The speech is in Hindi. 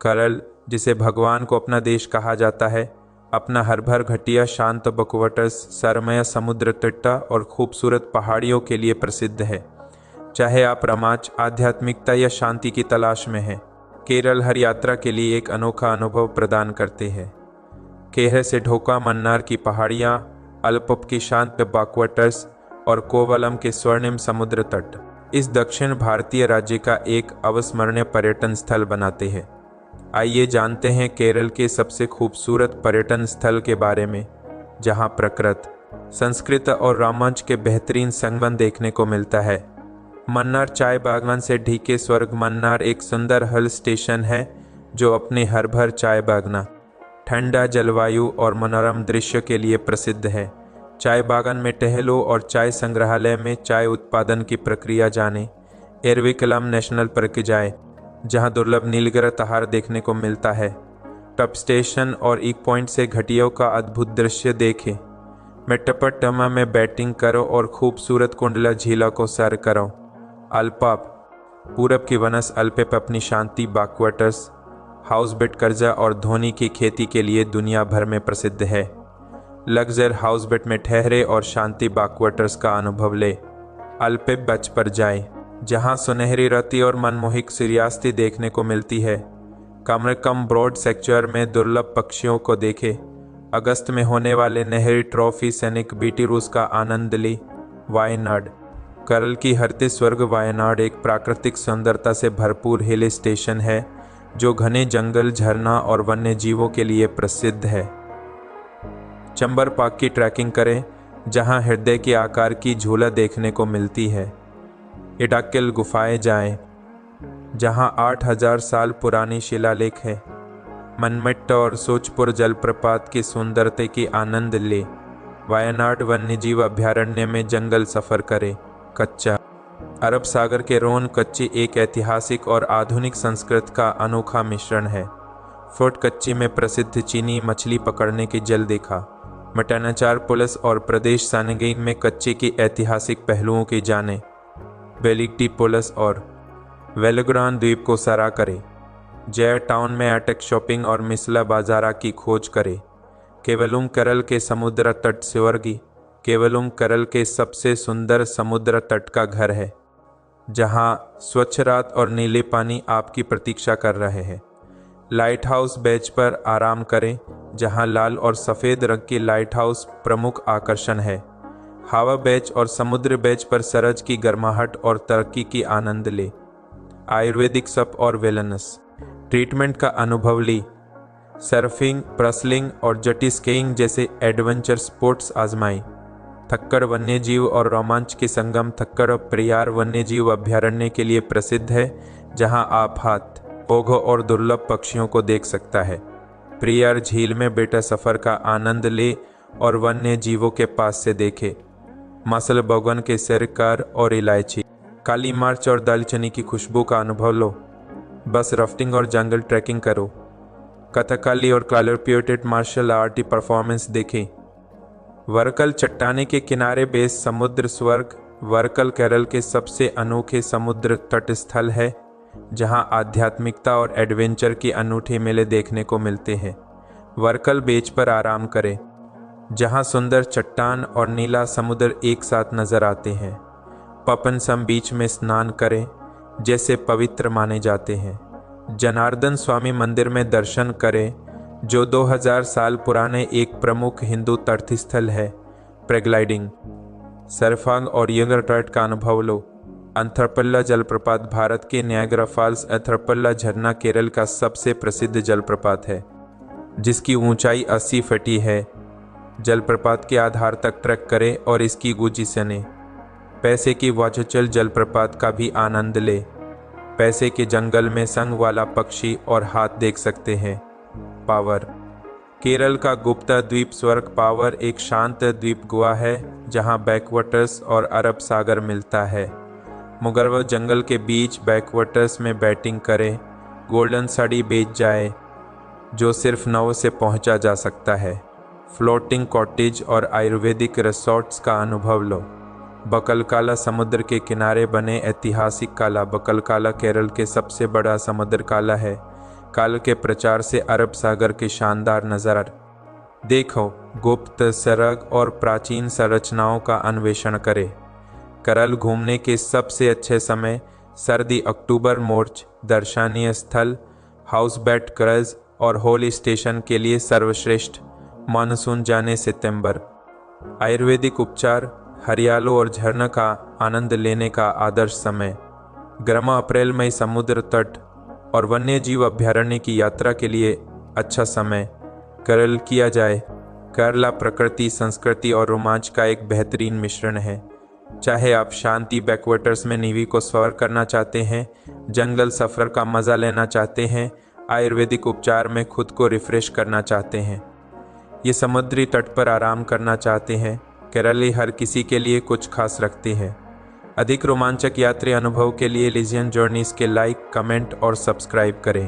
केरल, जिसे भगवान को अपना देश कहा जाता है, अपना हरभर घटिया शांत बकवाटर्स, सरमय समुद्र तट और खूबसूरत पहाड़ियों के लिए प्रसिद्ध है। चाहे आप रोमांच, आध्यात्मिकता या शांति की तलाश में हैं, केरल हर यात्रा के लिए एक अनोखा अनुभव प्रदान करते हैं। केरल से ढोका मन्नार की पहाड़ियाँ, अल्पप की शांत बैकवाटर्स और कोवलम के स्वर्णिम समुद्र तट इस दक्षिण भारतीय राज्य का एक अविस्मरणीय पर्यटन स्थल बनाते हैं। आइए जानते हैं केरल के सबसे खूबसूरत पर्यटन स्थल के बारे में, जहां प्रकृति, संस्कृति और रोमांच के बेहतरीन संगम देखने को मिलता है। मन्नार चाय बागान से ढके स्वर्ग। मन्नार एक सुंदर हिल स्टेशन है जो अपने हरभर चाय बागान, ठंडा जलवायु और मनोरम दृश्य के लिए प्रसिद्ध है। चाय बागान में टहलो और चाय संग्रहालय में चाय उत्पादन की प्रक्रिया जाने। एरविकुलम नेशनल पार्क जाए, जहां दुर्लभ नीलगिरी तहार देखने को मिलता है। टॉप स्टेशन और इक पॉइंट से घाटियों का अद्भुत दृश्य देखें। मेट्टापट्टनम में बैटिंग करो और खूबसूरत कुंडला झीलों को सैर करो। अल्पाप, पूरब की वनस अल्पेप अपनी शांति, बैकवाटर्स, हाउसबोट कर्जा और धोनी की खेती के लिए दुनिया भर में प्रसिद्ध है। लग्जर हाउसबोट में ठहरे और शांति बैकवाटर्स का अनुभव ले। अल्पेप बीच पर जाए, जहां सुनहरी रातें और मनमोहक सूर्यास्त देखने को मिलती है। कमरकम ब्रॉड सेक्चुअर में दुर्लभ पक्षियों को देखे। अगस्त में होने वाले नेहरू ट्रॉफी सैनिक बीटी रूस का आनंद ली। वायनाड, केरल की हरते स्वर्ग। वायनाड एक प्राकृतिक सुंदरता से भरपूर हिल स्टेशन है जो घने जंगल, झरना और वन्य जीवों के लिए प्रसिद्ध है। चंबर पार्क की ट्रैकिंग करें, जहां हृदय के आकार की झूला देखने को मिलती है। इडाक्किल गुफाएं जाएं, जहां 8000 साल पुरानी शिलालेख है। मनमट्टा और सोचपुर जलप्रपात की सुंदरता की आनंद ले। वायनाड वन्यजीव अभयारण्य में जंगल सफर करें। कच्चा, अरब सागर के रोन कच्ची एक ऐतिहासिक और आधुनिक संस्कृति का अनोखा मिश्रण है। फोर्ट कच्ची में प्रसिद्ध चीनी मछली पकड़ने की जल देखा। मटानाचार पुलिस और प्रदेश सानगई में कच्ची की ऐतिहासिक पहलुओं की जाने। वेलिगटी पुलिस और वेलग्रान द्वीप को सरा करें। जय टाउन में अटक शॉपिंग और मिसला बाजारा की खोज करें। केवलुम केरल के समुद्र तट स्वर्गी। केवलुम केरल के सबसे सुंदर समुद्र तट का घर है, जहां स्वच्छ रात और नीले पानी आपकी प्रतीक्षा कर रहे हैं। लाइट हाउस बेच पर आराम करें, जहां लाल और सफ़ेद रंग की लाइट हाउस प्रमुख आकर्षण है। हवा बेच और समुद्र बेच पर सरज की गर्माहट और तरक्की की आनंद ले। आयुर्वेदिक सप और वेलनेस ट्रीटमेंट का अनुभव ली। सर्फिंग, प्रसलिंग और जेटी स्कीइंग जैसे एडवेंचर स्पोर्ट्स आजमाई। थक्कड़ वन्यजीव और रोमांच के संगम। थक्कड़ प्रियार वन्यजीव अभयारण्य के लिए प्रसिद्ध है, जहां आप हाथ, ओघ और दुर्लभ पक्षियों को देख सकता है। प्रियार झील में बेटा सफ़र का आनंद ले और वन्य जीवों के पास से देखे। मसल बगवन के सरकार और इलायची, काली मिर्च और दालचीनी की खुशबू का अनुभव लो। बस राफ्टिंग और जंगल ट्रैकिंग करो। कथकली और कलरप्यूटेड मार्शल आर्ट परफॉर्मेंस देखें। वरकल चट्टाने के किनारे बेस समुद्र स्वर्ग। वरकल केरल के सबसे अनोखे समुद्र तट स्थल है, जहां आध्यात्मिकता और एडवेंचर की अनूठी मेले देखने को मिलते हैं। वरकल बीच पर आराम करें, जहां सुंदर चट्टान और नीला समुद्र एक साथ नजर आते हैं। पपनसम बीच में स्नान करें, जैसे पवित्र माने जाते हैं। जनार्दन स्वामी मंदिर में दर्शन करें, जो 2000 साल पुराने एक प्रमुख हिंदू तीर्थस्थल है। पैराग्लाइडिंग, सर्फिंग और यंगर ट्रेड का अनुभव लो। अंथरपल्ला जलप्रपात भारत के नायग्रा फॉल्स। अंथरपल्ला झरना केरल का सबसे प्रसिद्ध जलप्रपात है, जिसकी ऊंचाई 80 फीट है। जलप्रपात के आधार तक ट्रैक करें और इसकी गूंजी सुने। पैसे की वाचोचल जलप्रपात का भी आनंद ले। पैसे के जंगल में संग वाला पक्षी और हाथ देख सकते हैं। पावर, केरल का गुप्ता द्वीप स्वर्ग। पावर एक शांत द्वीप गुहा है, जहां बैकवाटर्स और अरब सागर मिलता है। मुगरवा जंगल के बीच बैकवाटर्स में बैटिंग करें। गोल्डन साड़ी बीच जाए, जो सिर्फ नाव से पहुंचा जा सकता है। फ्लोटिंग कॉटेज और आयुर्वेदिक रिसोर्ट्स का अनुभव लो। बकलकाला समुद्र के किनारे बने ऐतिहासिक काला। बकलकाला केरल के सबसे बड़ा समुद्र काला है, काल के प्रचार से अरब सागर के शानदार नज़ारा देखो। गुप्त सरग और प्राचीन संरचनाओं का अन्वेषण करें। केरल घूमने के सबसे अच्छे समय सर्दी अक्टूबर मार्च, दर्शनीय स्थल हाउस बोट क्रूज और होली स्टेशन के लिए सर्वश्रेष्ठ मानसून जाने सितंबर। आयुर्वेदिक उपचार, हरियाली और झरना का आनंद लेने का आदर्श समय गर्म अप्रैल मई, समुद्र तट और वन्य जीव अभ्यारण्य की यात्रा के लिए अच्छा समय केरल किया जाए। केरला प्रकृति, संस्कृति और रोमांच का एक बेहतरीन मिश्रण है। चाहे आप शांति बैकवाटर्स में नेवी को सवार करना चाहते हैं, जंगल सफ़र का मज़ा लेना चाहते हैं, आयुर्वेदिक उपचार में खुद को रिफ्रेश करना चाहते हैं, ये समुद्री तट पर आराम करना चाहते हैं, केरली हर किसी के लिए कुछ खास रखते हैं। अधिक रोमांचक यात्री अनुभव के लिए एलिजियन जर्नीज़ के लाइक, कमेंट और सब्सक्राइब करें।